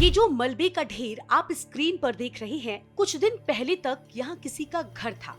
ये जो मलबे का ढेर आप स्क्रीन पर देख रहे हैं, कुछ दिन पहले तक यहाँ किसी का घर था।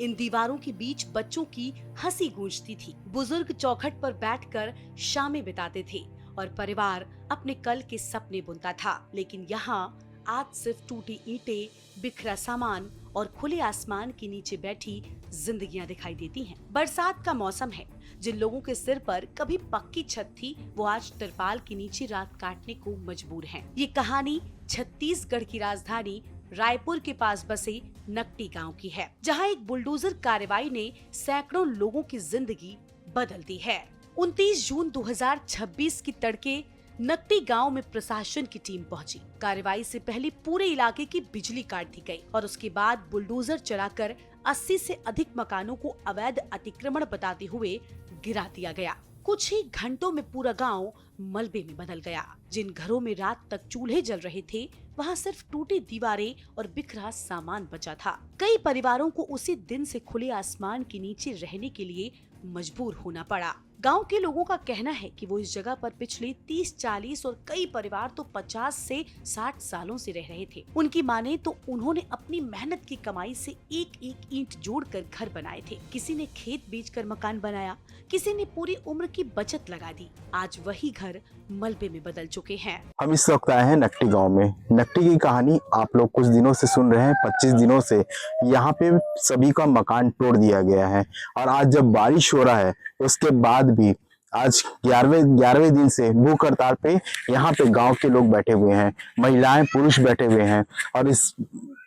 इन दीवारों के बीच बच्चों की हंसी गूंजती थी। बुजुर्ग चौखट पर बैठकर शामें बिताते थे और परिवार अपने कल के सपने बुनता था। लेकिन यहाँ आज सिर्फ टूटी ईंटें, बिखरा सामान और खुले आसमान के नीचे बैठी जिंदगियां दिखाई देती हैं। बरसात का मौसम है। जिन लोगों के सिर पर कभी पक्की छत थी, वो आज तिरपाल के नीचे रात काटने को मजबूर हैं। ये कहानी छत्तीसगढ़ की राजधानी रायपुर के पास बसे नकटी गांव की है, जहां एक बुलडोजर कार्रवाई ने सैकड़ों लोगों की जिंदगी बदल दी है। 29 जून 2026 की तड़के नकटी गांव में प्रशासन की टीम पहुंची। कार्रवाई से पहले पूरे इलाके की बिजली काट दी गई और उसके बाद बुलडोजर चलाकर 80 से अधिक मकानों को अवैध अतिक्रमण बताते हुए गिरा दिया गया। कुछ ही घंटों में पूरा गांव मलबे में बदल गया। जिन घरों में रात तक चूल्हे जल रहे थे, वहां सिर्फ टूटी दीवारें और बिखरा सामान बचा था। कई परिवारों को उसी दिन से खुले आसमान के नीचे रहने के लिए मजबूर होना पड़ा। गांव के लोगों का कहना है कि वो इस जगह पर पिछले 30-40 और कई परिवार तो 50 से 60 सालों से रह रहे थे। उनकी माने तो उन्होंने अपनी मेहनत की कमाई से एक एक ईंट जोड़कर घर बनाए थे। किसी ने खेत बेचकर मकान बनाया, किसी ने पूरी उम्र की बचत लगा दी। आज वही घर मलबे में बदल चुके हैं। हम इस वक्त आए हैं नकटी गांव में। नकटी की कहानी आप लोग कुछ दिनों से सुन रहे हैं। 25 दिनों से यहाँ पे सभी का मकान तोड़ दिया गया है और आज जब बारिश हो रहा है उसके बाद भी आज 11वें दिन से भूख हड़ताल पे यहाँ पे गांव के लोग बैठे हुए हैं, महिलाएं पुरुष बैठे हुए हैं और इस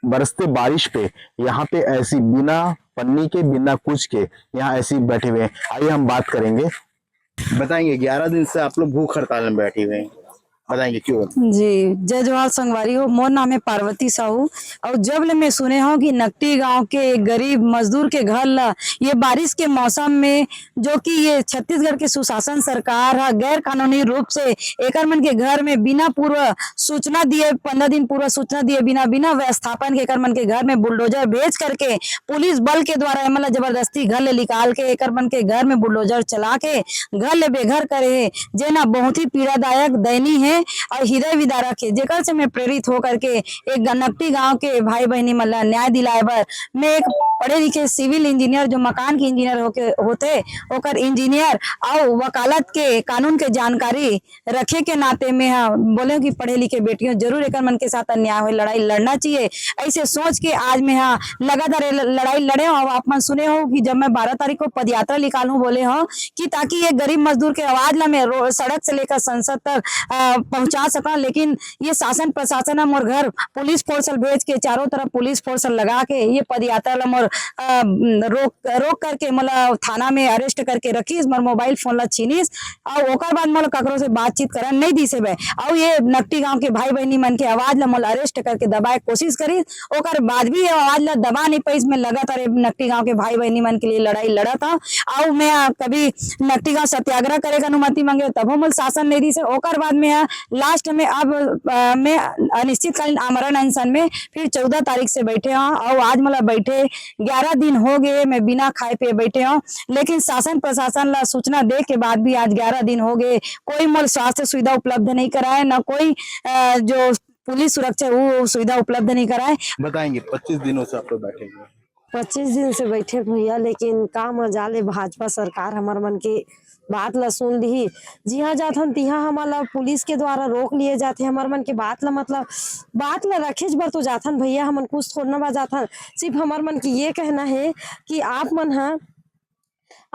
बरसते बारिश पे यहाँ पे ऐसी बिना पन्नी के बिना कुछ के यहाँ ऐसी बैठे हुए हैं। आइए हम बात करेंगे। बताएंगे 11 दिन से आप लोग भूख हड़ताल में बैठे हुए हैं, बताएंगे क्यों? जी, जय जवाहर संगवारी हो। मोर नाम है पार्वती साहू और जब ले मैं सुने हो कि नकटी गांव के एक गरीब मजदूर के घर ला ये बारिश के मौसम में, जो कि ये छत्तीसगढ़ की सुशासन सरकार है, गैर कानूनी रूप से एकर मन के घर में बिना पूर्व सूचना दिए 15 दिन पूर्व सूचना दिए बिना व्यवस्थापन के एकर मन के घर में बुलडोजर भेज करके पुलिस बल के द्वारा मतलब जबरदस्ती घर ले निकाल के एकर मन के घर में बुलडोजर चला के घर ले बेघर करे है, जेना बहुत ही पीड़ादायक दयनीय है और हृदय विदारक है। जेकर से मैं प्रेरित होकर के एक नकटी गांव के भाई बहनी मन ला न्याय दिलाए बर मैं एक पढ़े लिखे सिविल इंजीनियर जो मकान के इंजीनियर होते ओकर इंजीनियर और वकालत के कानून के जानकारी रखे के नाते में बोले कि पढ़े लिखे बेटियों जरूर एक मन के साथ अन्याय हो, लड़ाई लड़ना चाहिए। ऐसे सोच के आज मैं लगातार लड़ाई लड़े हो। आप मन सुने हो कि जब मैं 12 तारीख को पदयात्रा निकालूं बोले हो कि ताकि ये गरीब मजदूर के आवाज ला मैं सड़क से लेकर संसद तक पहुंचा सका। लेकिन ये शासन प्रशासन मोर घर पुलिस फोर्स भेज के चारों तरफ पुलिस फोर्स लगा के ये पदयात्रा ला मोर रोक करके मतलब थाना में अरेस्ट करके रखीस, मोर मोबाइल फोन ला छीनीस और ओकर बाद मोला ककरो से बातचीत करन नहीं दी से बे और ये नकटी गांव के भाई बहनी मन के आवाज ला मोला अरेस्ट करके दबाए कोशिश करी। ओकर बाद भी आवाज ला दबा नहीं पाई। मैं लगातार नकटी गांव के भाई बहनी मन के लिए लड़ाई लड़ा था और मैं कभी नकटी गांव सत्याग्रह करे का अनुमति मांगे तब मोल शासन नहीं दी से। ओकर बाद में लास्ट में अब मैं अनिश्चितकालीन आमरण अनशन में फिर 14 तारीख से बैठे हूँ और आज मतलब बैठे 11 दिन हो गए मैं बिना खाए पिए बैठे हूँ। लेकिन शासन प्रशासन ला सूचना दे के बाद भी आज 11 दिन हो गए कोई मोल स्वास्थ्य सुविधा उपलब्ध नहीं कराए, न कोई जो पुलिस सुरक्षा वो सुविधा उपलब्ध नहीं कराए। बताएंगे 25 दिनों से आप लोग बैठे हुए 25 दिन से बैठे भैया, लेकिन का मजा ले भाजपा सरकार हमार मन के बात ला सुन ली। जिहा जाथन तिहा हमारा पुलिस के द्वारा रोक लिए जाते। हमार मन के बात ला मतलब बात ला रखेज बर तो जाथन भैया, हमन कुछ थोड़ा ना जाथन। सिर्फ हमार मन की ये कहना है कि आप मन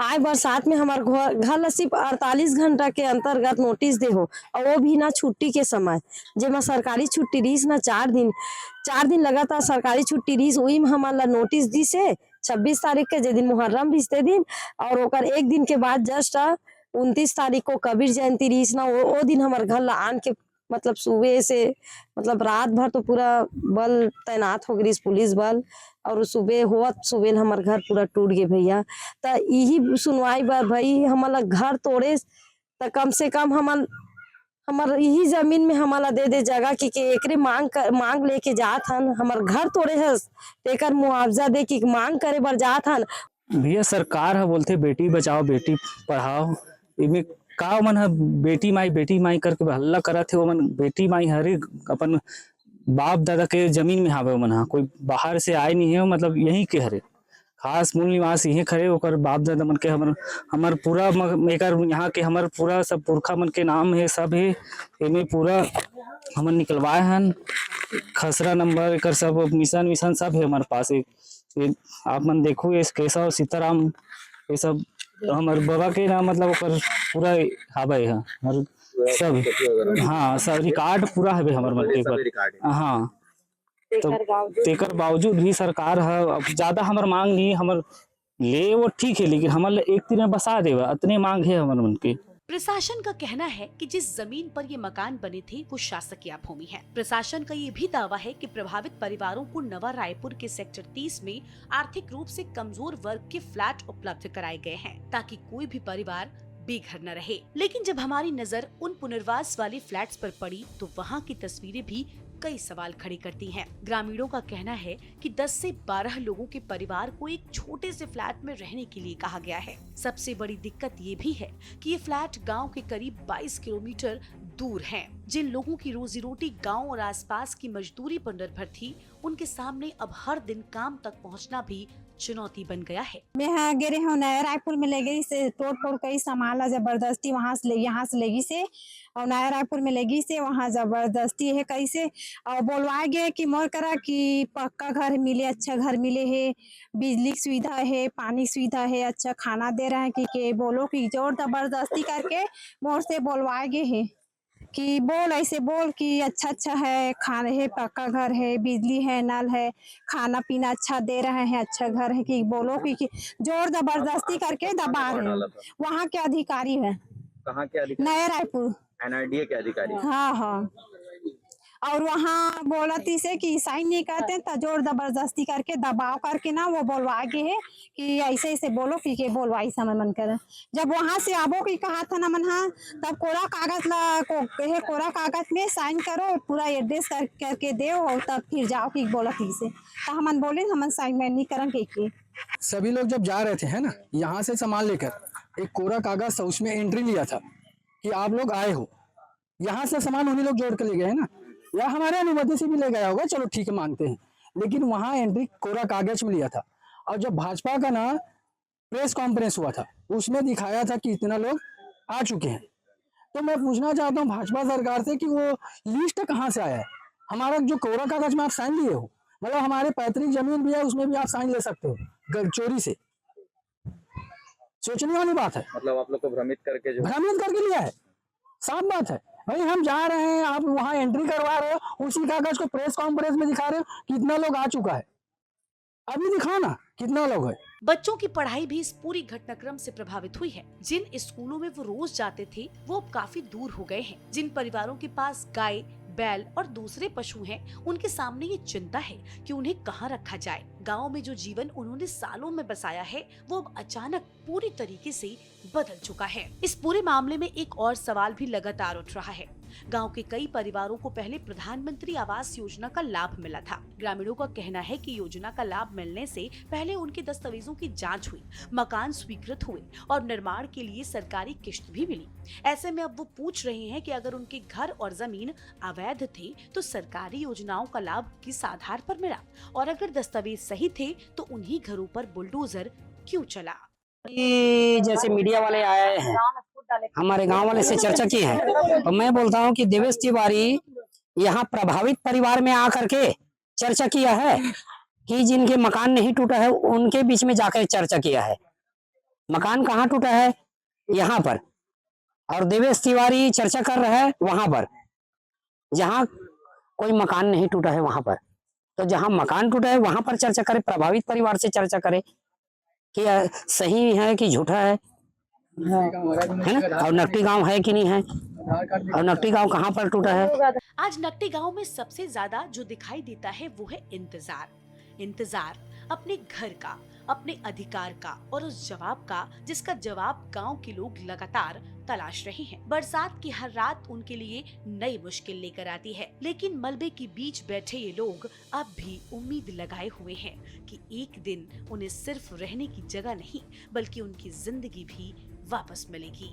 आए बरसात में हमार घर ला सिर्फ 48 घंटा के अंतर्गत नोटिस दे हो और वो भी ना छुट्टी के समय, जेमा सरकारी छुट्टी रहीस ना 4 दिन लगातार सरकारी छुट्टी रहीस, वही में हमारा नोटिस दी से 26 तारीख के जे दिन मुहर्रम रिश्ते दिन और ओकर एक दिन के बाद जस्ट 29 तारीख को कबीर जयंती रहीस ना, वो दिन हमार घर ला आन के मतलब सुबह से मतलब रात भर तो पूरा बल तैनात हो गई पुलिस बल और सुबह हमार घर पूरा टूट गए भैया। तो यही सुनवाई बार भाई हमारा घर तोड़े तो कम से कम हमार यही जमीन में हमारा दे जगह की एकरे मांग लेके जात हन। हमार घर तोड़े है तेकर मुआवजा दे की मांग करे बर जात हन। भैया सरकार है बोलते बेटी बचाओ बेटी पढ़ाओ, इनमें का मन ह बेटी माई करके हल्ला करत थे। ओमन बेटी माई हरे अपन बाप दादा के जमीन में हावे। ओमन ह कोई बाहर से आए नहीं है, मतलब यहीं के हरे, खास मूल निवास यहीं खरे। ओकर बाप दादा मन के हमर पूरा एकर यहाँ के हमर पूरा सब पुरखा मन के नाम है, सब है एमे पूरा हमन निकलवाए हन। खसरा नंबर एकर सब मिशन सब है हमारे पास। ये आप मन देखो, ये केशव सीताराम ये सब हमारे बाबा के नाम, मतलब ओकर पूरा हावे है और सब। हाँ सब रिकॉर्ड पूरा है हमारे मन के ऊपर। हाँ तो तेकर बावजूद भी सरकार है अब ज्यादा हमर मांग नहीं, हमर ले वो ठीक है, लेकिन हमर एक दिन में बसा देवा इतने मांग है हमर मन के। प्रशासन का कहना है कि जिस जमीन पर ये मकान बने थे वो शासकीय भूमि है। प्रशासन का ये भी दावा है कि प्रभावित परिवारों को नवा रायपुर के सेक्टर 30 में आर्थिक रूप से कमजोर वर्ग के फ्लैट उपलब्ध कराए गए हैं ताकि कोई भी परिवार बेघर न रहे। लेकिन जब हमारी नजर उन पुनर्वास वाले फ्लैट्स पर पड़ी तो वहाँ की तस्वीरें भी कई सवाल खड़े करती हैं। ग्रामीणों का कहना है कि 10 से 12 लोगों के परिवार को एक छोटे से फ्लैट में रहने के लिए कहा गया है। सबसे बड़ी दिक्कत ये भी है कि ये फ्लैट गांव के करीब 22 किलोमीटर दूर हैं। जिन लोगों की रोजी रोटी गांव और आसपास की मजदूरी पर निर्भर थी, उनके सामने अब हर दिन काम तक पहुंचना भी चुनौती बन गया है। मैं हाँ गिरे हूँ नया रायपुर में ले गई से तोड़ फोड़ कई संभाला जबरदस्ती यहाँ से लेगी से, और नया रायपुर में लेगी से वहाँ जबरदस्ती है कैसे और बोलवाए गए कि मोर करा कि पक्का घर मिले, अच्छा घर मिले है, बिजली सुविधा है, पानी सुविधा है, अच्छा खाना दे रहे हैं कि बोलो कि जोर जबरदस्ती करके मोर से बोलवाए गए है कि बोल ऐसे बोल कि अच्छा है, खाने है, पक्का घर है, बिजली है, नल है, खाना पीना अच्छा दे रहे हैं, अच्छा घर है, कि बोलो कि जोर जबरदस्ती करके दबा रहे हैं। वहाँ के अधिकारी है। कहाँ के अधिकारी? नया रायपुर NRDA के अधिकारी। हाँ हाँ, और वहाँ बोला थी से कि साइन नहीं करते तो जोर जबरदस्ती करके दबाव करके ना वो बोलवा गए है कि ऐसे ऐसे बोलो कि बोलवाई समय मन कर। जब वहाँ से आबो की कहा था ना मन, हाँ तब कोरा कागज में साइन करो, पूरा एड्रेस करके दो और तब फिर जाओ कि बोला थी से, तो हमन बोले हमन साइन में नहीं करेंगे के। सभी लोग जब जा रहे थे है ना, यहाँ से सामान लेकर एक कोरा कागज उसमें एंट्री लिया था कि आप लोग आए हो, यहाँ से सामान उन्हीं लोग जोड़ कर ले गए है ना, या हमारे अनुमति से भी ले गया होगा, चलो ठीक है मानते हैं, लेकिन वहाँ एंट्री कोरा कागज में लिया था। और जब भाजपा का ना प्रेस कॉन्फ्रेंस हुआ था उसमें दिखाया था कि इतना लोग आ चुके हैं। तो मैं पूछना चाहता हूँ भाजपा सरकार से कि वो लिस्ट कहाँ से आया है? हमारा जो कोरा कागज में आप साइन लिए हो, मतलब हमारे पैतृक जमीन भी है उसमें भी आप साइन ले सकते हो चोरी से। सोचने वाली बात है। मतलब आप लोग को भ्रमित करके लिया है, साफ बात है भाई। हम जा रहे हैं, आप वहाँ एंट्री करवा रहे हो, उसी कागज को प्रेस कॉन्फ्रेंस में दिखा रहे हो कितना लोग आ चुका है। अभी दिखाओ ना कितना लोग है। बच्चों की पढ़ाई भी इस पूरी घटनाक्रम से प्रभावित हुई है। जिन स्कूलों में वो रोज जाते थे वो अब काफी दूर हो गए हैं। जिन परिवारों के पास गाय, बैल और दूसरे पशु हैं, उनके सामने ये चिंता है कि उन्हें कहाँ रखा जाए। गांव में जो जीवन उन्होंने सालों में बसाया है वो अब अचानक पूरी तरीके से बदल चुका है। इस पूरे मामले में एक और सवाल भी लगातार उठ रहा है। गांव के कई परिवारों को पहले प्रधानमंत्री आवास योजना का लाभ मिला था। ग्रामीणों का कहना है कि योजना का लाभ मिलने से पहले उनके दस्तावेजों की जांच हुई, मकान स्वीकृत हुए और निर्माण के लिए सरकारी किश्त भी मिली। ऐसे में अब वो पूछ रहे हैं कि अगर उनके घर और जमीन अवैध थे तो सरकारी योजनाओं का लाभ किस आधार पर मिला, और अगर दस्तावेज सही थे तो उन्हीं घरों पर बुलडोजर क्यों चला। जैसे मीडिया वाले आए हैं, हमारे गांव वाले से चर्चा की है, तो मैं बोलता हूं कि देवेश तिवारी यहाँ प्रभावित परिवार में आकर के चर्चा किया है कि जिनके मकान नहीं टूटा है उनके बीच में जाकर चर्चा किया है। मकान कहाँ टूटा है? यहाँ पर। और देवेश तिवारी चर्चा कर रहा है वहां पर जहाँ कोई मकान नहीं टूटा है वहां पर। तो जहाँ मकान टूटा है वहां पर चर्चा करे, प्रभावित परिवार से चर्चा करे कि सही है कि झूठा है ना, और नकटी गांव है कि नहीं है, और नकटी गांव कहाँ पर टूटा है। आज नकटी गांव में सबसे ज्यादा जो दिखाई देता है वो है इंतजार अपने घर का, अपने अधिकार का और उस जवाब का जिसका जवाब गांव के लोग लगातार तलाश रहे हैं। बरसात की हर रात उनके लिए नई मुश्किल लेकर आती है, लेकिन मलबे के बीच बैठे ये लोग अब भी उम्मीद लगाए हुए हैं कि एक दिन उन्हें सिर्फ रहने की जगह नहीं बल्कि उनकी जिंदगी भी वापस मिलेगी।